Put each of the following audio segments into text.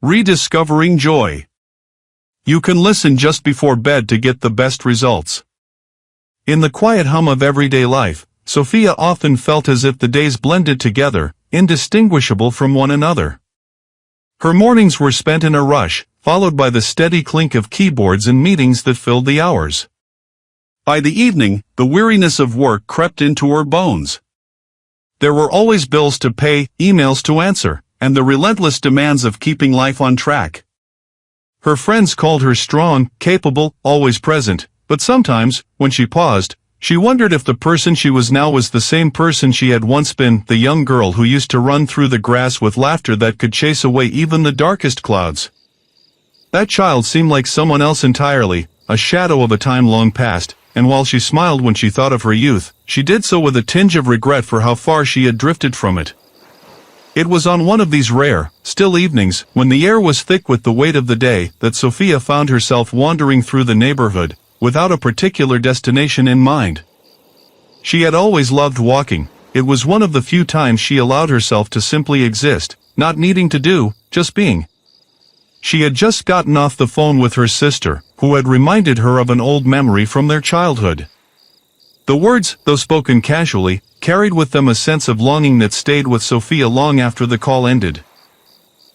Rediscovering Joy. You can listen just before bed to get the best results. In the quiet hum of everyday life, Sophia often felt as if the days blended together, indistinguishable from one another. Her mornings were spent in a rush, followed by the steady clink of keyboards and meetings that filled the hours. By the evening, the weariness of work crept into her bones. There were always bills to pay, emails to answer, and the relentless demands of keeping life on track. Her friends called her strong, capable, always present, but sometimes, when she paused, she wondered if the person she was now was the same person she had once been, the young girl who used to run through the grass with laughter that could chase away even the darkest clouds. That child seemed like someone else entirely, a shadow of a time long past, and while she smiled when she thought of her youth, she did so with a tinge of regret for how far she had drifted from it. It was on one of these rare, still evenings, when the air was thick with the weight of the day, that Sophia found herself wandering through the neighborhood, without a particular destination in mind. She had always loved walking. It was one of the few times she allowed herself to simply exist, not needing to do, just being. She had just gotten off the phone with her sister, who had reminded her of an old memory from their childhood. The words, though spoken casually, carried with them a sense of longing that stayed with Sophia long after the call ended.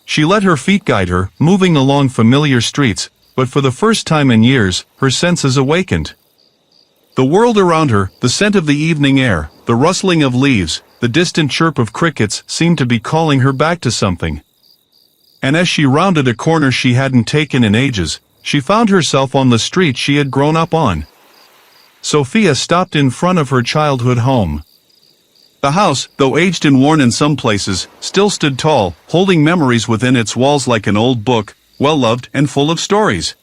She let her feet guide her, moving along familiar streets, but for the first time in years, her senses awakened. The world around her, the scent of the evening air, the rustling of leaves, the distant chirp of crickets seemed to be calling her back to something. And as she rounded a corner she hadn't taken in ages, she found herself on the street she had grown up on. Sophia stopped in front of her childhood home. The house, though aged and worn in some places, still stood tall, holding memories within its walls like an old book, well-loved and full of stories.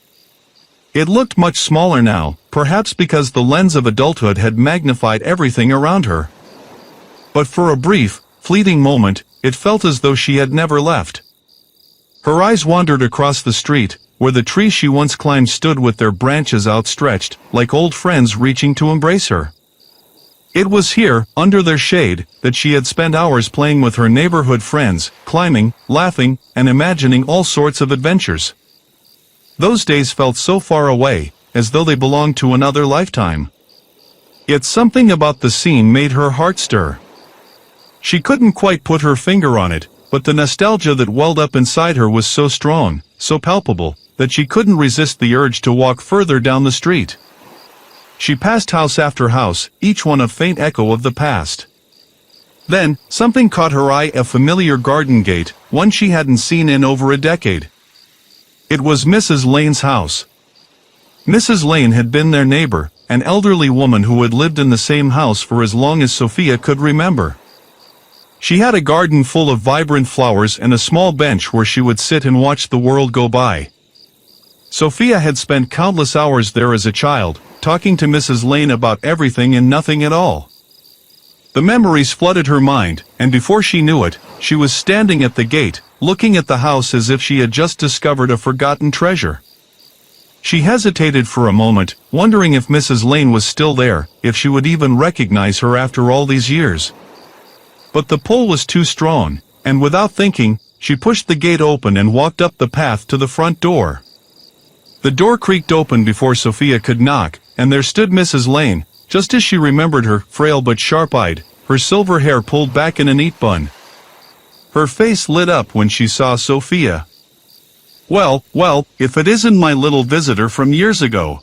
It looked much smaller now, perhaps because the lens of adulthood had magnified everything around her. But for a brief, fleeting moment, it felt as though she had never left. Her eyes wandered across the street, where the trees she once climbed stood with their branches outstretched, like old friends reaching to embrace her. It was here, under their shade, that she had spent hours playing with her neighborhood friends, climbing, laughing, and imagining all sorts of adventures. Those days felt so far away, as though they belonged to another lifetime. Yet something about the scene made her heart stir. She couldn't quite put her finger on it, but the nostalgia that welled up inside her was so strong, so palpable, that she couldn't resist the urge to walk further down the street. She passed house after house, each one a faint echo of the past. Then, something caught her eye, a familiar garden gate, one she hadn't seen in over a decade. It was Mrs. Lane's house. Mrs. Lane had been their neighbor, an elderly woman who had lived in the same house for as long as Sophia could remember. She had a garden full of vibrant flowers and a small bench where she would sit and watch the world go by. Sophia had spent countless hours there as a child, talking to Mrs. Lane about everything and nothing at all. The memories flooded her mind, and before she knew it, she was standing at the gate, looking at the house as if she had just discovered a forgotten treasure. She hesitated for a moment, wondering if Mrs. Lane was still there, if she would even recognize her after all these years. But the pull was too strong, and without thinking, she pushed the gate open and walked up the path to the front door. The door creaked open before Sophia could knock, and there stood Mrs. Lane, just as she remembered her, frail but sharp-eyed, her silver hair pulled back in a neat bun. Her face lit up when she saw Sophia. Well, if it isn't my little visitor from years ago,"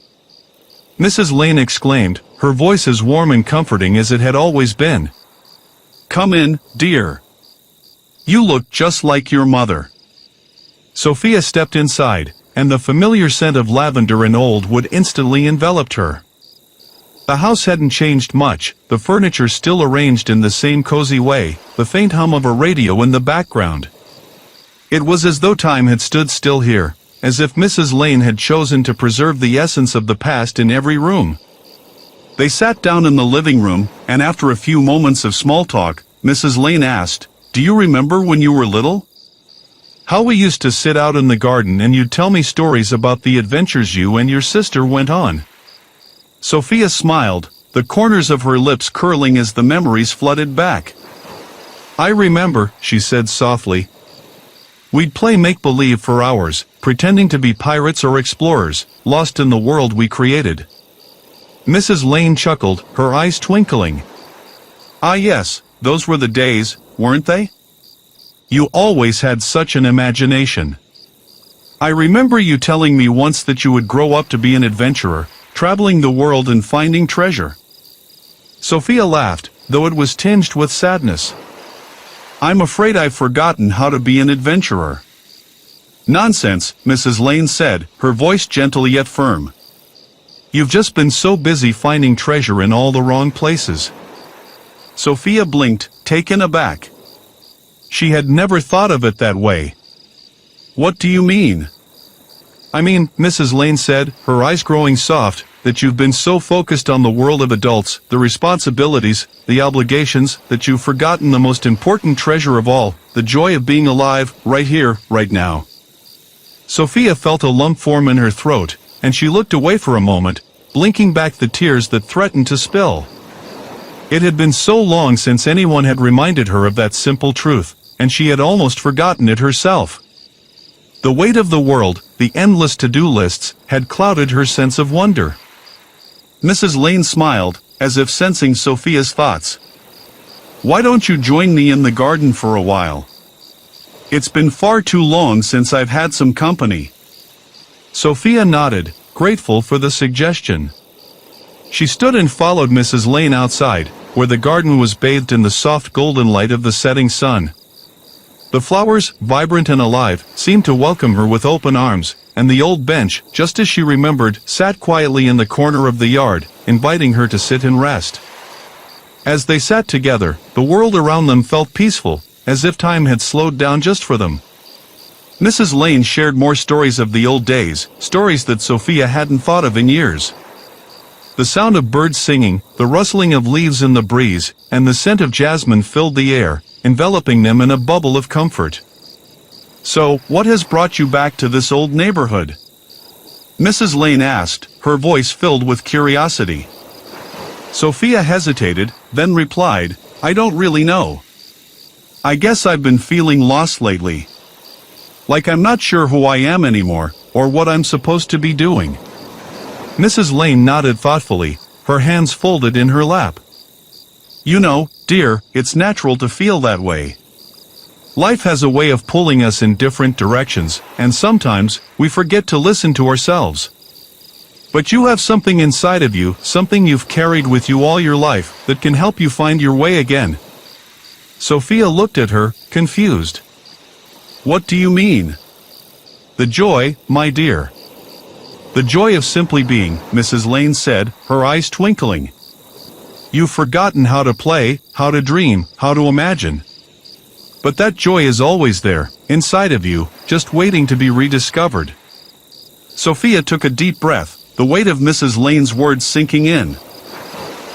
Mrs. Lane exclaimed, her voice as warm and comforting as it had always been. "Come in, dear. You look just like your mother." Sophia stepped inside, and the familiar scent of lavender and old wood instantly enveloped her. The house hadn't changed much, the furniture still arranged in the same cozy way, the faint hum of a radio in the background. It was as though time had stood still here, as if Mrs. Lane had chosen to preserve the essence of the past in every room. They sat down in the living room, and after a few moments of small talk, Mrs. Lane asked, "Do you remember when you were little? How we used to sit out in the garden and you'd tell me stories about the adventures you and your sister went on?" Sophia smiled, the corners of her lips curling as the memories flooded back. "I remember," she said softly. We'd play make-believe for hours, pretending to be pirates or explorers, lost in the world we created. Mrs. Lane chuckled, her eyes twinkling. Ah yes, those were the days, weren't they? You always had such an imagination. I remember you telling me once that you would grow up to be an adventurer, traveling the world and finding treasure. Sophia laughed, though it was tinged with sadness. I'm afraid I've forgotten how to be an adventurer. Nonsense, Mrs. Lane said, her voice gentle yet firm. You've just been so busy finding treasure in all the wrong places. Sophia blinked, taken aback. She had never thought of it that way. What do you mean? I mean, Mrs. Lane said, her eyes growing soft, that you've been so focused on the world of adults, the responsibilities, the obligations, that you've forgotten the most important treasure of all, the joy of being alive, right here, right now. Sophia felt a lump form in her throat, and she looked away for a moment, blinking back the tears that threatened to spill. It had been so long since anyone had reminded her of that simple truth, and she had almost forgotten it herself. The weight of the world, the endless to-do lists, had clouded her sense of wonder. Mrs. Lane smiled, as if sensing Sophia's thoughts. Why don't you join me in the garden for a while? It's been far too long since I've had some company. Sophia nodded, grateful for the suggestion. She stood and followed Mrs. Lane outside, where the garden was bathed in the soft golden light of the setting sun. The flowers, vibrant and alive, seemed to welcome her with open arms, and the old bench, just as she remembered, sat quietly in the corner of the yard, inviting her to sit and rest. As they sat together, the world around them felt peaceful, as if time had slowed down just for them. Mrs. Lane shared more stories of the old days, stories that Sophia hadn't thought of in years. The sound of birds singing, the rustling of leaves in the breeze, and the scent of jasmine filled the air, enveloping them in a bubble of comfort. So, what has brought you back to this old neighborhood? Mrs. Lane asked, her voice filled with curiosity. Sophia hesitated, then replied, I don't really know. I guess I've been feeling lost lately. Like I'm not sure who I am anymore, or what I'm supposed to be doing. Mrs. Lane nodded thoughtfully, her hands folded in her lap. You know, dear, it's natural to feel that way. Life has a way of pulling us in different directions, and sometimes, we forget to listen to ourselves. But you have something inside of you, something you've carried with you all your life, that can help you find your way again. Sophia looked at her, confused. What do you mean? The joy, my dear. The joy of simply being, Mrs. Lane said, her eyes twinkling. You've forgotten how to play, how to dream, how to imagine. But that joy is always there, inside of you, just waiting to be rediscovered. Sophia took a deep breath, the weight of Mrs. Lane's words sinking in.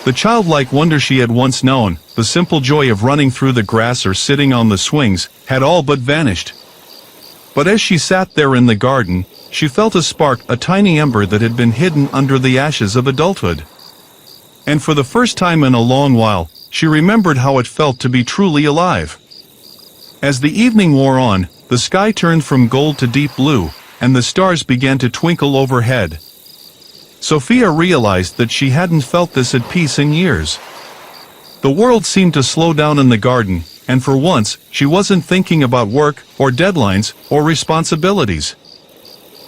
The childlike wonder she had once known, the simple joy of running through the grass or sitting on the swings, had all but vanished. But as she sat there in the garden, she felt a spark, a tiny ember that had been hidden under the ashes of adulthood. And for the first time in a long while, she remembered how it felt to be truly alive. As the evening wore on, the sky turned from gold to deep blue, and the stars began to twinkle overhead. Sophia realized that she hadn't felt this at peace in years. The world seemed to slow down in the garden, and for once, she wasn't thinking about work, or deadlines, or responsibilities.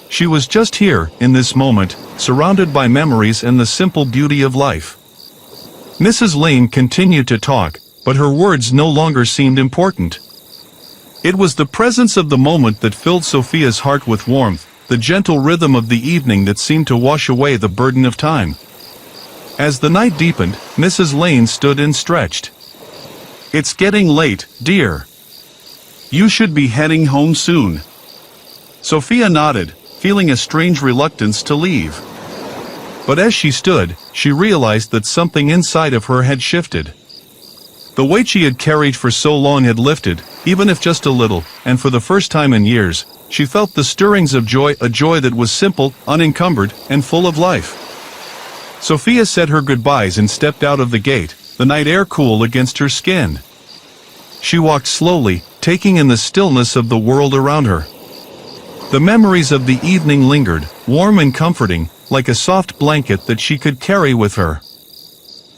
She was just here, in this moment, surrounded by memories and the simple beauty of life. Mrs. Lane continued to talk, but her words no longer seemed important. It was the presence of the moment that filled Sophia's heart with warmth, the gentle rhythm of the evening that seemed to wash away the burden of time. As the night deepened, Mrs. Lane stood and stretched. It's getting late, dear. You should be heading home soon. Sophia nodded, feeling a strange reluctance to leave. But as she stood, she realized that something inside of her had shifted. The weight she had carried for so long had lifted, even if just a little, and for the first time in years, she felt the stirrings of joy, a joy that was simple, unencumbered, and full of life. Sophia said her goodbyes and stepped out of the gate, the night air cool against her skin. She walked slowly, taking in the stillness of the world around her. The memories of the evening lingered, warm and comforting, like a soft blanket that she could carry with her.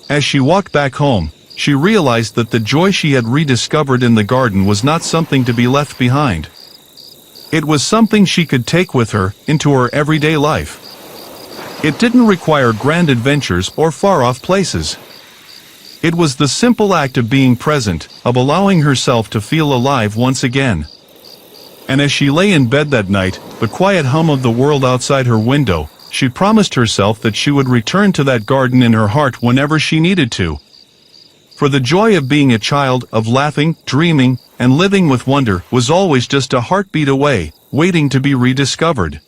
As she walked back home, she realized that the joy she had rediscovered in the garden was not something to be left behind. It was something she could take with her into her everyday life. It didn't require grand adventures or far-off places. It was the simple act of being present, of allowing herself to feel alive once again. And as she lay in bed that night, the quiet hum of the world outside her window, she promised herself that she would return to that garden in her heart whenever she needed to. For the joy of being a child, of laughing, dreaming, and living with wonder was always just a heartbeat away, waiting to be rediscovered.